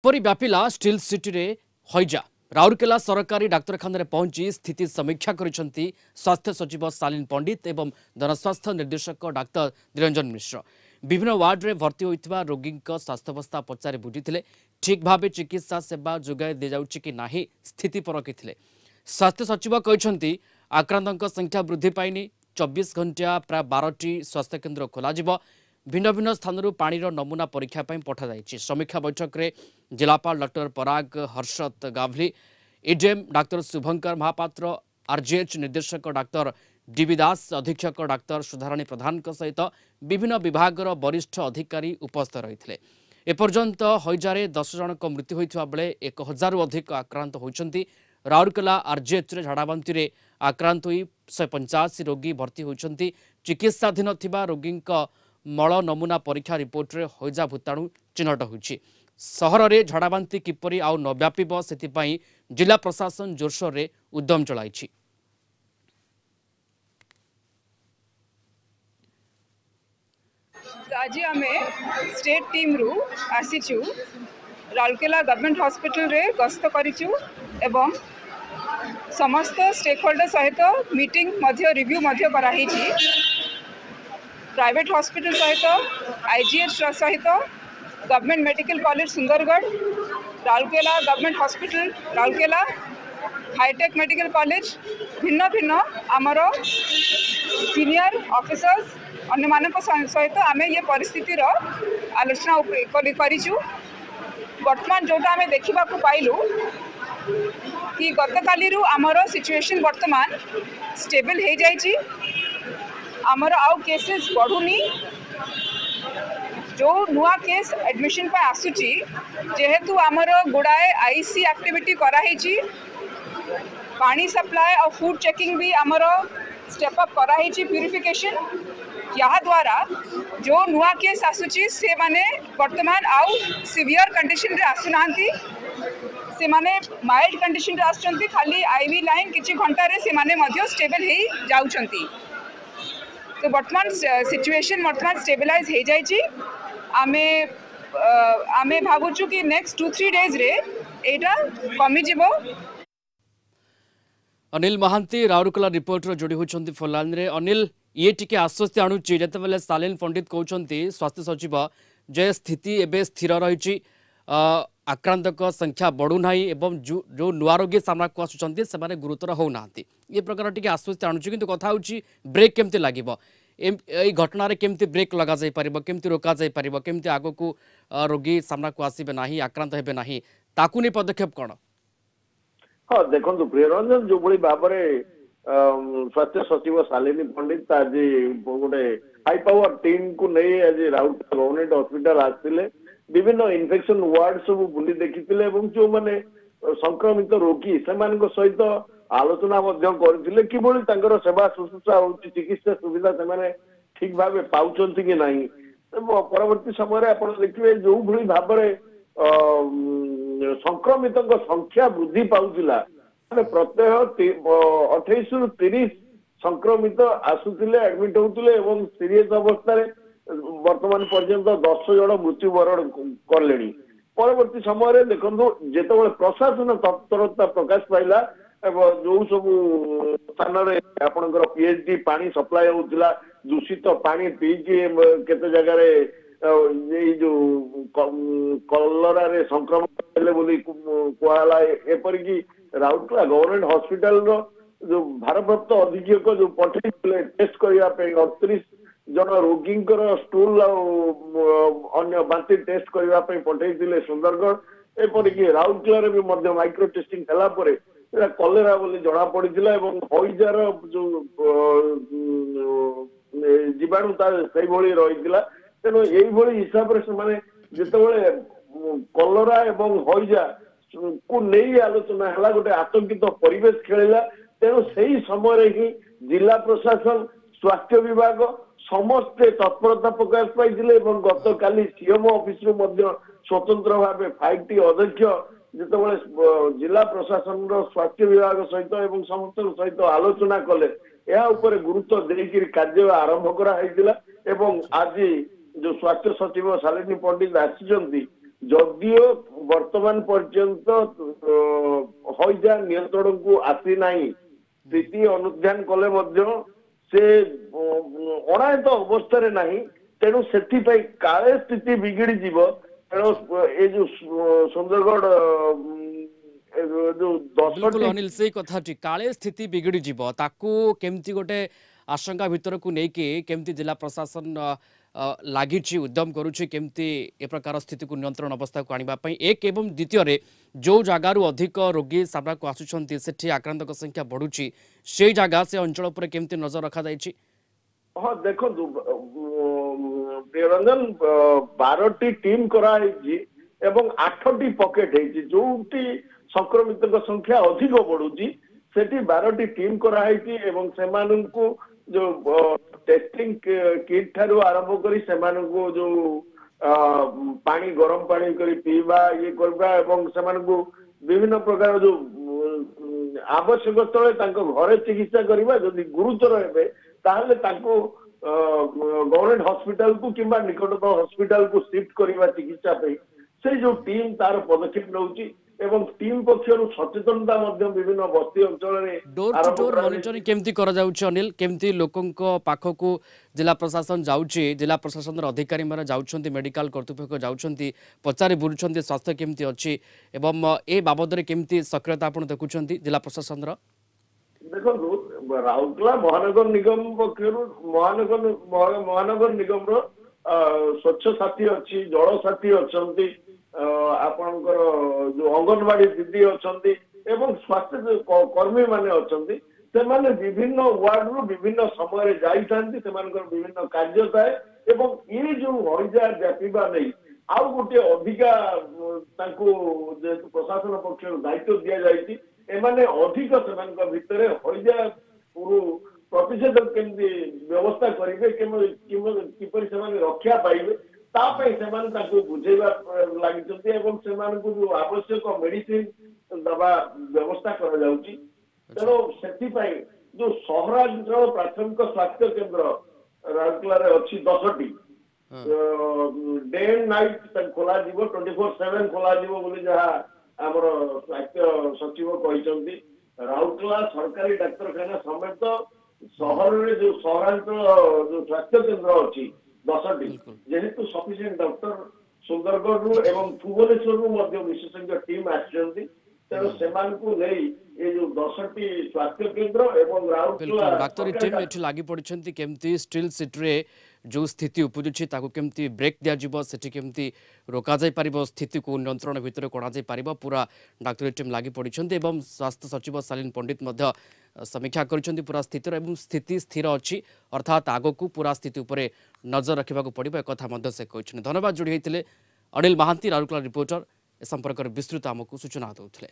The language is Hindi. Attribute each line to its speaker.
Speaker 1: परी व्यापिला स्टील सिटी रे हईजा राउरकेला सरकारी डाक्तरखाना पहुंची स्थिति समीक्षा करिसेंती स्वास्थ्य सचिव शालीन पंडित एवं जनस्वास्थ्य निर्देशक डाक्तर निरंजन मिश्र विभिन्न वार्ड रे भर्ती होइतिबा रोगी स्वास्थ्यावस्था पचारि बुझीथिले ठीक भावे चिकित्सा सेवा जोगाई दि जाउछि कि नाही स्थिति परखिथिले। स्वास्थ्य सचिव कहते आक्रांतों संख्या वृद्धि पाइनी 24 घंटा प्राय 12टी स्वास्थ्य केन्द्र खोल भिन्न भिन्न स्थानरू पानीर नमूना परीक्षा पठा जाइछि। समीक्षा बैठक में जिलापाल डॉक्टर पराग हर्षत गावली एडीएम डाक्तर शुभंकर महापात्र आरजीएच निर्देशक डाक्तर डीबी दास अधीक्षक डाक्तर सुधाराणी प्रधान सहित विभिन्न विभाग वरिष्ठ अधिकारी उपस्थित रही। एपर्यंत हईजारे 10 जनक मृत्यु होता बेले 1000 अधिक आक्रांत होती। राउरकेला आरजीएच झाड़ाबांति में आक्रांत हो 185 रोगी भर्ती होती। चिकित्साधीन थिबा रोगी मल नमूना परीक्षा रिपोर्ट रे हईजा भूताणु चिन्हट होछि। सहर में झाड़ाबांति किपरि आउ न व्यापिब सेथिपाई जिला प्रशासन जोरसोर रे उद्यम चलाइछि।
Speaker 2: आज आम स्टेट टीम रु आसीचु राउरकेला गवर्नमेंट हॉस्पिटल रे गस्त करिचु एवं समस्त स्टेक होल्डर सहित मीटिंग मध्य रिव्यू मध्य कराहीछि। प्राइवेट हॉस्पिटल सहित आईजीएच सहित government medical college Sundargarh Rourkela government hospital Rourkela hitech medical college भिन्न भिन्न आमर सीनियर ऑफिसर्स अन्य मानक सहित आम ये परिस्थितिर आलोचना करिचु। वर्तमान जोटा आम देखा पाइलु कि गतकाली आमर सिचुएशन वर्तमान स्टेबल हो जाइछि। आमर आउ केसेस बढ़ुनी जो नुआ केस एडमिशन पे आसुची जेहेतु आमर गुड़ाए आईसी एक्टिविटी कराही पानी सप्लाई और फूड चेकिंग भी आमर स्टेप अप कराही प्यूरिफिकेशन यहाँ द्वारा जो नुआ केस आसुची से माने वर्तमान आउ सीवियर कंडीशन रे आसुना से माने माइल्ड कंडीशन रे आसुचंती खाली आईवी लाइन किछि घंटा रे से माने मध्य स्टेबल ही जाउचंती। तो वर्तमान सिचुएशन वर्तमान स्टेबलाइज हो जाइए। आमे भावुचु कि नेक्स्ट 2-3 डेज रे एटा कमी जिवो।
Speaker 1: अनिल महांती राउरकेला रिपोर्टर जोड़ी होती फोनलाइन रे। अनिल ये टिके आश्वस्ति आणुची जते बेले शालीन पंडित कहते स्वास्थ्य सचिव जे स्थिति एवं स्थिर रही आक्रांतक संख्या बढ़ुना एवं जो नुआ रोगी सामना को आसुचंती से गुरुतर होना ये प्रकार टिके आश्वस्ति आणुची किंतु कथा होची ब्रेक केमती लागिबो ए घटना रे केमती ब्रेक लगा जाई परिबो केमती रोका जाई परिबो केमती आगो को रोगी सामना को आसीबे नाही आक्रांत हेबे नाही ताकू नि पदक्षेप कोन।
Speaker 3: हाँ देखो प्रियरंजन जो भली भाबरे स्वास्थ्य सचिव शालिनी पंडित आज गोटे हाई पावर टीम को नहीं आज राउरकेला गवर्नमेंट हॉस्पिटल आसते विभिन्न इन्फेक्शन वार्ड सब बुली देखी जो माने संक्रमित रोगी से सहित आलोचना करते किभली सेवा शुश्रूषा होची चिकित्सा सुविधा से ठीक भाव पाउचंती कि नहीं। परवर्ती समय आप देखिए जो भली भाबरे संक्रमित संख्या वृद्धि पाउतिला प्रत्यह 28 रु 30 संक्रमित आसुतिले एडमिट होउतिले एवं सीरियस अवस्था वर्तमान पर्यंत 10 जन मृत्युवरण करले। परवर्ती समय देखो जिते प्रशासन तत्परता प्रकाश पाइला जो सब स्थान आपणकर पीएचडी पानी सप्लाई होता दूषित पानी पीकी केते जगह जो कलरा रे संक्रमण कहला एपरिकी राउरकेला गवर्नमेंट हॉस्पिटल जो भारप्राप्त अधीक्षक जो पठे टेस्ट करने 38 जन रोगी स्टूल अन्य बांति टेस्ट करने पठे सुंदरगढ़ एपरिकी राउरकेला भी माइक्रो टेस्टिंग कलेरा बोली जना पड़ी हईजार जो जीवाणु रही तेणु यही हिसाब से जिते कलरा एवं हईजा को नहीं आलोचना है गोटे आतंकित परिवेश खेला तेणु से ही समय ही जिला प्रशासन स्वास्थ्य विभाग समस्ते तत्परता प्रकाश पाई गत काली सीएमओ ऑफिस स्वतंत्र भाव 5टी अध्यक्ष जिते जिला प्रशासन स्वास्थ्य विभाग सहित एवं समस्त सहित आलोचना कले गुरुत्व देकर कार्य आरंभ करा आज जो स्वास्थ्य सचिव शालिनी पंडित आसी जदियो वर्तमान पर्यंत हईजा नियंत्रण को आसी नाही स्थिति अनुध्यान कले मध्य से अणायत अवस्था रे नाही तेणु सेथिपाई काले स्थिति बिगिड़ी जीव तेणु ए जो सुंदरगढ़ जो
Speaker 1: बिल्कुल
Speaker 3: 10
Speaker 1: अनिल से कथाटी काले स्थिति बिगड़ी जीव ताकू केमती गोटे आशंका भितर को लेकिन केमती जिला प्रशासन लगी उद्यम करुच्ची केमती ए प्रकार स्थिति को नियंत्रण अवस्था को आने एक एवं द्वितीय जो जगार अधिक रोगी सामना को आसुंच से आक्रांत संख्या बढ़ुची से जगह से अंचल पर केमती नजर रखा जाइए।
Speaker 3: हाँ देखो निरंजन 12टी टीम कराई एवं 8टी पॉकेट है जो संक्रमित संख्या अधिक बढ़ुची सेठी 12टी टीम कराई एवं सेमानंकु जो टेस्टिंग किट ठारू आरंभ करी सेमानंकु जो पानी गरम पानी करी पीवा ये करबा एवं सेमानंकु विभिन्न प्रकार जो आवश्यक स्थले तांको घरे चिकित्सा करबा जदि गुरुतर हेबे ताहले तांको गवर्नमेंट हॉस्पिटल को किंबा निकटतम हॉस्पिटल को शिफ्ट करबा चिकित्सा पे से जो टीम तार पदक्षेप नउची एवं टीम पक्षर सचेतनता विभिन्न बस्ती अंचल
Speaker 1: डोर टू डोर मॉनिटरिंग केमती करा जाउची अनिल केमती लोकंको पाखकू जिला प्रशासन जाउची जिला प्रशासन अधिकारी माने जाउछंती मेडिकल कर्तृपक्ष जाउछंती पचारे बुलुछंती स्वास्थ्य केमती अछि एवं ए बाबद रे केमती सक्रियता आपण देखुछंती जिला प्रशासन रो
Speaker 3: देखो राउरकेला महानगर निगम पक्षर महानगर निगम रो स्वच्छ साथी अच्छी जल साथी अच्छी आपणकर जो अंगनवाड़ी दीदी अच्छी एवं स्वास्थ्य कर्मी माने अच्छी से माने विभिन्न वार्ड रु विभिन्न समय जाइथांती विभिन्न कार्य थाए एवं ये जो हईजा व्यापीबा नहीं आउ गोटे अधिका प्रशासन पक्षर दायित्व दि जाइए एमाने अधिक से भितर हईजा प्रतिषेधक केमती व्यवस्था करेंगे किपर से रक्षा पाइबे तापाई से बुझेवा लगी जो आवश्यक मेडिसिन दबा व्यवस्था करा जाउची तेणु से जो सहरांचल प्राथमिक स्वास्थ्य केन्द्र राउरकेला अच्छी 10टी डे एंड नाइट खोल 24/7 खोल जहाँ आमर स्वास्थ्य सचिव कहते राउरकेला सरकारी डाक्तरखाना समेत सहर में जो सहरांचल जो स्वास्थ्य केन्द्र अच्छी 10टी जेहेतु सफिशिएंट डॉक्टर सुंदरगढ़ एवं भुवनेश्वर विशेषज्ञ टीम आसछंती तेणु सेमानकु नहीं ये जो 10टी स्वास्थ्य केन्द्र एवं राउरकेला
Speaker 1: डाक्तरी टीम एठी लागि पड़िछंती केमती स्टिल सिटी जो स्थिति उपजुची ताकू केमती ब्रेक दिया जिवो सेठी केमती रोका जाय परिबो स्थिति को नियंत्रण भितर कोणा जाय परिबो पूरा डाक्तरी टीम लागि पड़िछंती एवं स्वास्थ्य सचिव सालिन पंडित मध्य समीक्षा करिछंती पूरा स्थिति एवं स्थिति स्थिर अछि अर्थात आगो को पूरा स्थिति उपरे नजर रखिबा को पड़िबो एक कथा मध्य से कहिछन। धन्यवाद जोड़ी हेतिले अनिल महांती राउरकेला रिपोर्टर ए संपर्क विस्तृत आमको सूचना दउथले।